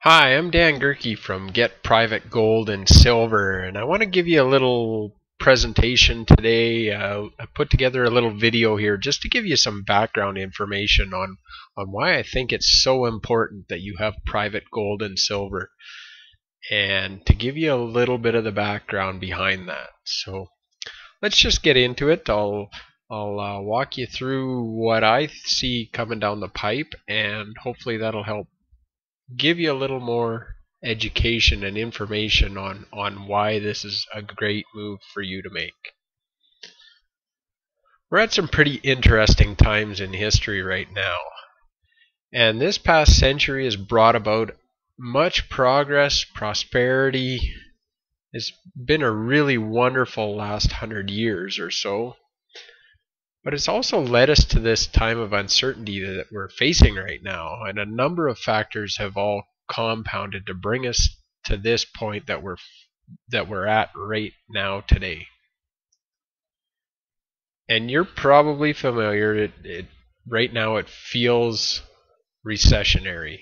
Hi, I'm Dan Gerke from Get Private Gold and Silver, and I want to give you a little presentation today. I put together a little video here just to give you some background information on why I think it's so important that you have private gold and silver, and to give you a little bit of the background behind that. So let's just get into it. I'll walk you through what I see coming down the pipe, and hopefully that'll help give you a little more education and information on why this is a great move for you to make. We're at some pretty interesting times in history right now, and this past century has brought about much progress, prosperity. It's been a really wonderful last 100 years or so, but it's also led us to this time of uncertainty that we're facing right now, and a number of factors have all compounded to bring us to this point that we're at right now today. And you're probably familiar. Right now it feels recessionary.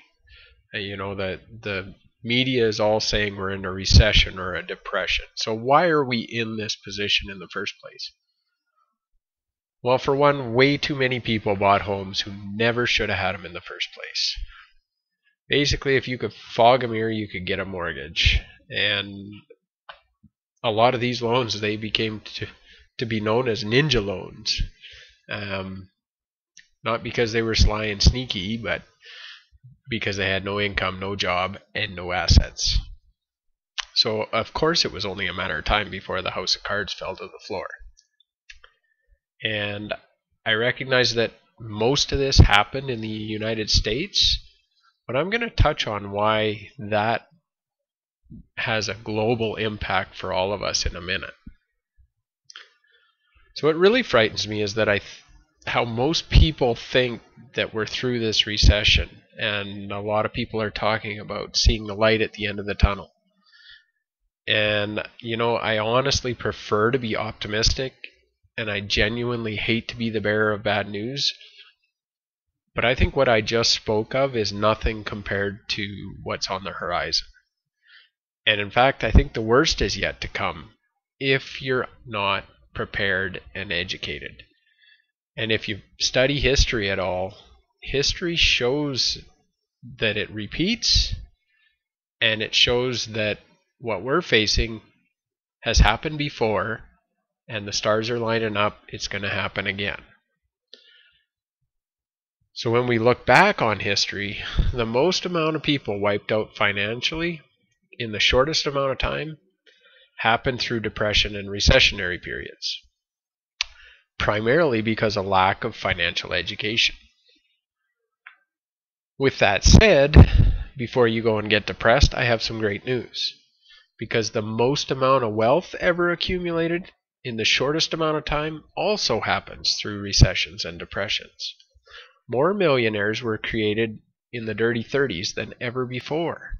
You know that the media is all saying we're in a recession or a depression. So why are we in this position in the first place? Well, for one, way too many people bought homes who never should have had them in the first place. Basically, if you could fog a mirror, you could get a mortgage. And a lot of these loans, they became to be known as ninja loans. Not because they were sly and sneaky, but because they had no income, no job, and no assets. So, of course, it was only a matter of time before the house of cards fell to the floor. And I recognize that most of this happened in the United States, but I'm going to touch on why that has a global impact for all of us in a minute. So what really frightens me is that how most people think that we're through this recession, and a lot of people are talking about seeing the light at the end of the tunnel. And you know, I honestly prefer to be optimistic, and I genuinely hate to be the bearer of bad news. But I think what I just spoke of is nothing compared to what's on the horizon. And in fact, I think the worst is yet to come if you're not prepared and educated. And if you study history at all, history shows that it repeats, and it shows that what we're facing has happened before, and the stars are lining up, it's going to happen again. So when we look back on history, the most amount of people wiped out financially in the shortest amount of time happened through depression and recessionary periods, primarily because of lack of financial education. With that said, before you go and get depressed, I have some great news, because the most amount of wealth ever accumulated in the shortest amount of time also happens through recessions and depressions. More millionaires were created in the dirty 30s than ever before.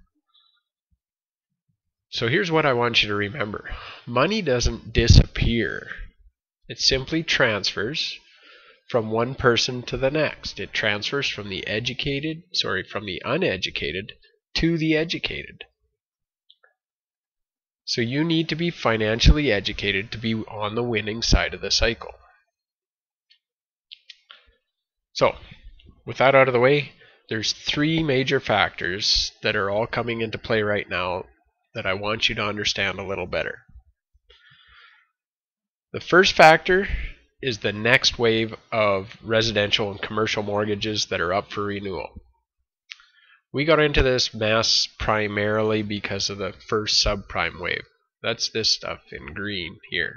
So here's what I want you to remember. Money doesn't disappear. It simply transfers from one person to the next. It transfers from the uneducated to the educated. So you need to be financially educated to be on the winning side of the cycle. So, with that out of the way, there's three major factors that are all coming into play right now that I want you to understand a little better. The first factor is the next wave of residential and commercial mortgages that are up for renewal. We got into this mess primarily because of the first subprime wave. That's this stuff in green here.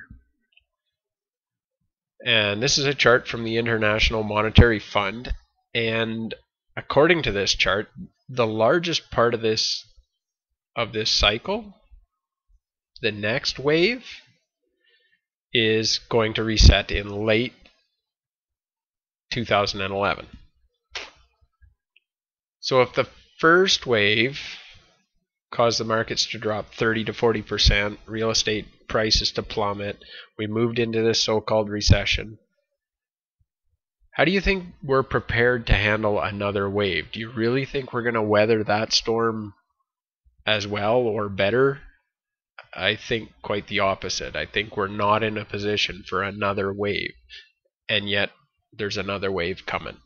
And this is a chart from the International Monetary Fund, and according to this chart, the largest part of this cycle, the next wave, is going to reset in late 2011. So if the first wave caused the markets to drop 30 to 40%, real estate prices to plummet, we moved into this so-called recession, how do you think we're prepared to handle another wave? Do you really think we're going to weather that storm as well or better. I think quite the opposite. I think we're not in a position for another wave, and yet there's another wave coming.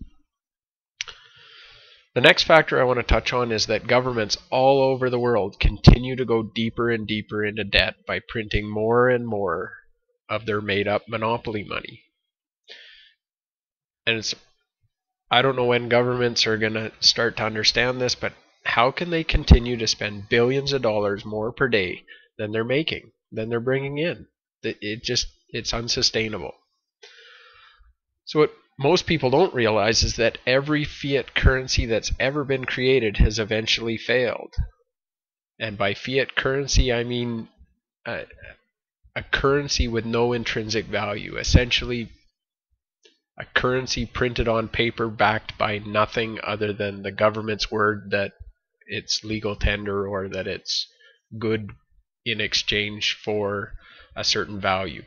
The next factor I want to touch on is that governments all over the world continue to go deeper and deeper into debt by printing more and more of their made-up monopoly money. And I don't know when governments are going to start to understand this, but how can they continue to spend billions of dollars more per day than they're making, than they're bringing in? It's unsustainable. So what most people don't realize is that every fiat currency that's ever been created has eventually failed. And by fiat currency, I mean a currency with no intrinsic value, essentially a currency printed on paper backed by nothing other than the government's word that it's legal tender or that it's good in exchange for a certain value.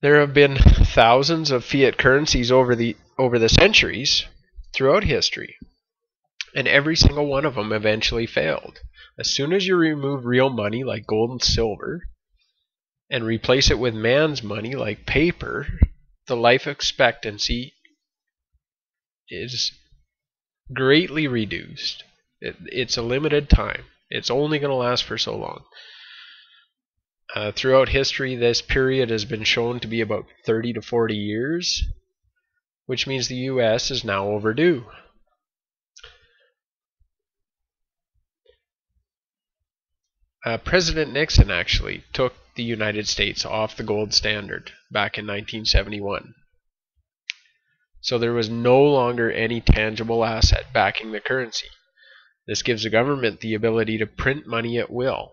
There have been thousands of fiat currencies over the centuries throughout history, and every single one of them eventually failed. As soon as you remove real money like gold and silver and replace it with man's money like paper, the life expectancy is greatly reduced. It's a limited time. It's only going to last for so long. Throughout history, this period has been shown to be about 30 to 40 years, which means the U.S. is now overdue. President Nixon actually took the United States off the gold standard back in 1971. So there was no longer any tangible asset backing the currency. This gives the government the ability to print money at will.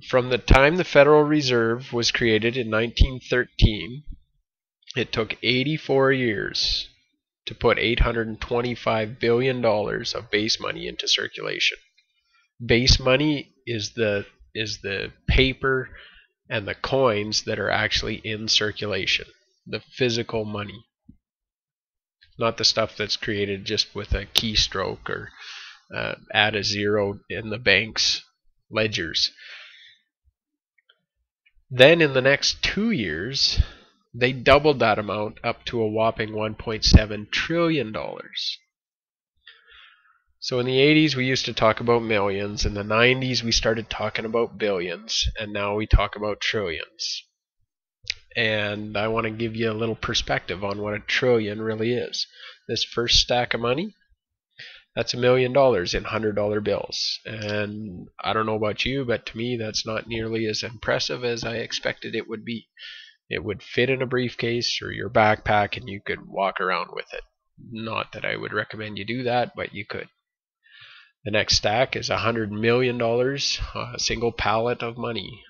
From the time the Federal Reserve was created in 1913, it took 84 years to put $825 billion of base money into circulation. Base money is the paper and the coins that are actually in circulation, the physical money, not the stuff that's created just with a keystroke or add a zero in the bank's ledgers. Then in the next 2 years, they doubled that amount up to a whopping $1.7 trillion. So in the 80s, we used to talk about millions. In the 90s, we started talking about billions. And now we talk about trillions. And I want to give you a little perspective on what a trillion really is. This first stack of money, that's $1 million in $100 bills. And I don't know about you, but to me, that's not nearly as impressive as I expected it would be. It would fit in a briefcase or your backpack and you could walk around with it. Not that I would recommend you do that, but you could. The next stack is $100 million, a single pallet of money.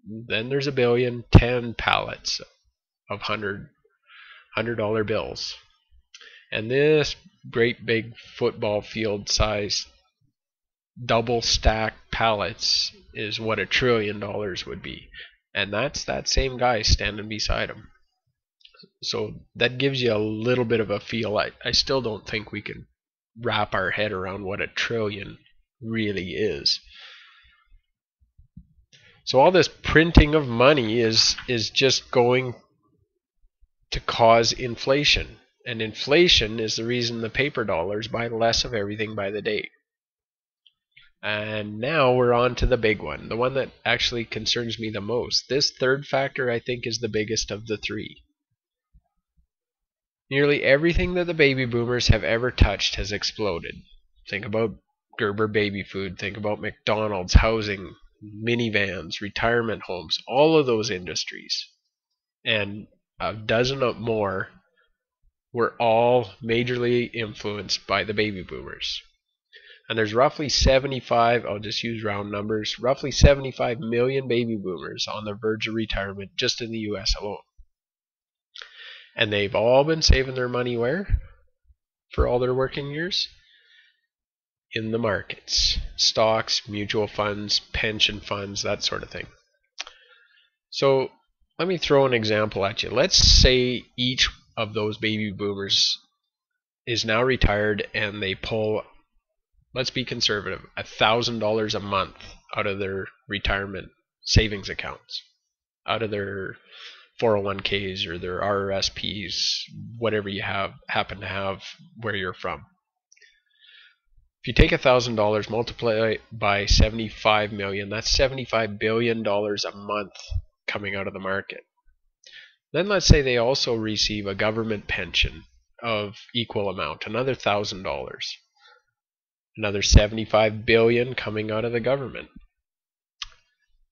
Then there's a billion, 10 pallets of $100 bills. And this great big football field size double stacked pallets is what $1 trillion would be. And that's that same guy standing beside him. So that gives you a little bit of a feel. I still don't think we can wrap our head around what $1 trillion really is. So all this printing of money is just going to cause inflation. And inflation is the reason the paper dollars buy less of everything by the day. And now we're on to the big one, the one that actually concerns me the most. This third factor, I think, is the biggest of the three. Nearly everything that the baby boomers have ever touched has exploded. Think about Gerber baby food, think about McDonald's, housing, minivans, retirement homes, all of those industries. And a dozen more were all majorly influenced by the baby boomers. And there's roughly 75, I'll just use round numbers, roughly 75 million baby boomers on the verge of retirement just in the US alone. And they've all been saving their money where? For all their working years? In the markets. Stocks, mutual funds, pension funds, that sort of thing. So let me throw an example at you. Let's say each of those baby boomers is now retired and they pull, let's be conservative, $1,000 a month out of their retirement savings accounts, out of their 401ks or their RRSPs, whatever you happen to have where you're from. If you take $1,000, multiply it by 75 million, that's $75 billion a month coming out of the market. Then let's say they also receive a government pension of equal amount, another $1,000. Another 75 billion coming out of the government.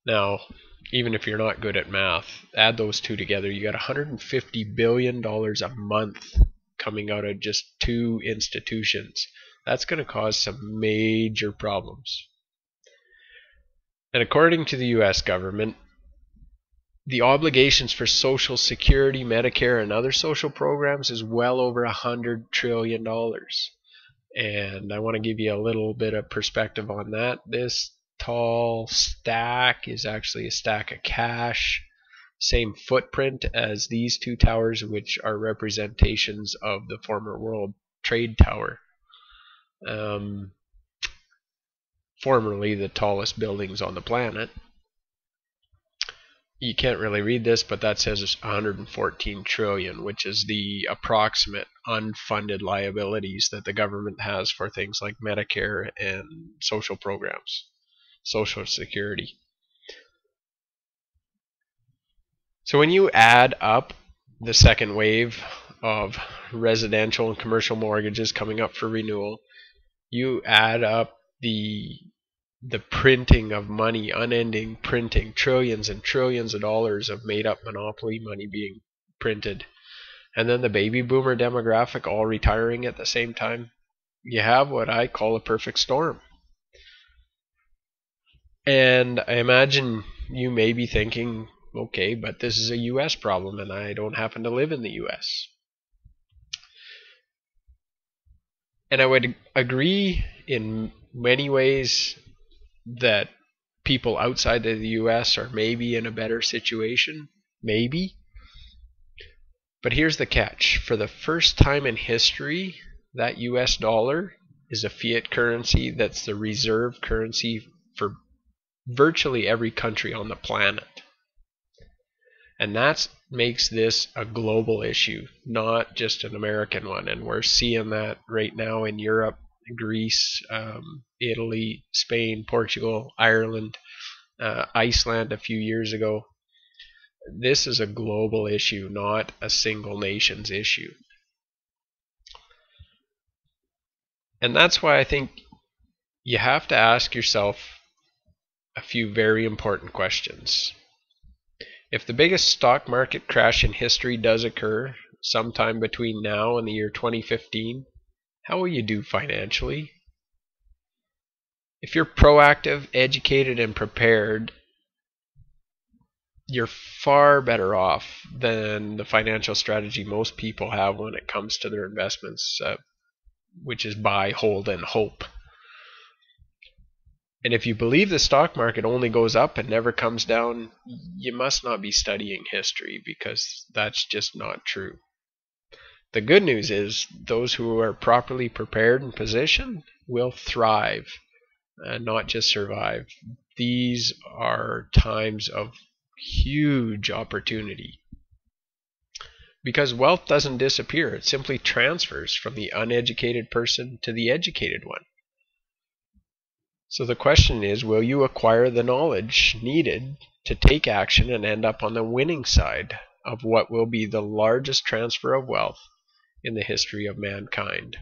Now, even if you're not good at math, add those two together, you got $150 billion a month coming out of just two institutions. That's going to cause some major problems. And according to the US government, the obligations for Social Security, Medicare, and other social programs is well over $100 trillion. And I want to give you a little bit of perspective on that. This tall stack is actually a stack of cash. Same footprint as these two towers, which are representations of the former World Trade Tower. Formerly the tallest buildings on the planet. You can't really read this, but that says 114 trillion, which is the approximate unfunded liabilities that the government has for things like Medicare and social programs, Social Security. So when you add up the second wave of residential and commercial mortgages coming up for renewal, you add up the printing of money, unending printing, trillions and trillions of dollars of made-up monopoly money being printed, and then the baby boomer demographic all retiring at the same time, you have what I call a perfect storm. And I imagine you may be thinking, okay, but this is a US problem and I don't happen to live in the US. And I would agree in many ways that people outside of the US are maybe in a better situation, maybe. But here's the catch. For the first time in history, that US dollar is a fiat currency that's the reserve currency for virtually every country on the planet. And that makes this a global issue, not just an American one. And we're seeing that right now in Europe, Greece, Italy, Spain, Portugal, Ireland, Iceland a few years ago. This is a global issue, not a single nation's issue. And that's why I think you have to ask yourself a few very important questions. If the biggest stock market crash in history does occur sometime between now and the year 2015, how will you do financially? If you're proactive, educated, and prepared, you're far better off than the financial strategy most people have when it comes to their investments, which is buy, hold, and hope. And if you believe the stock market only goes up and never comes down, you must not be studying history, because that's just not true. The good news is those who are properly prepared and positioned will thrive and not just survive. These are times of huge opportunity, because wealth doesn't disappear. It simply transfers from the uneducated person to the educated one. So the question is, will you acquire the knowledge needed to take action and end up on the winning side of what will be the largest transfer of wealth in the history of mankind?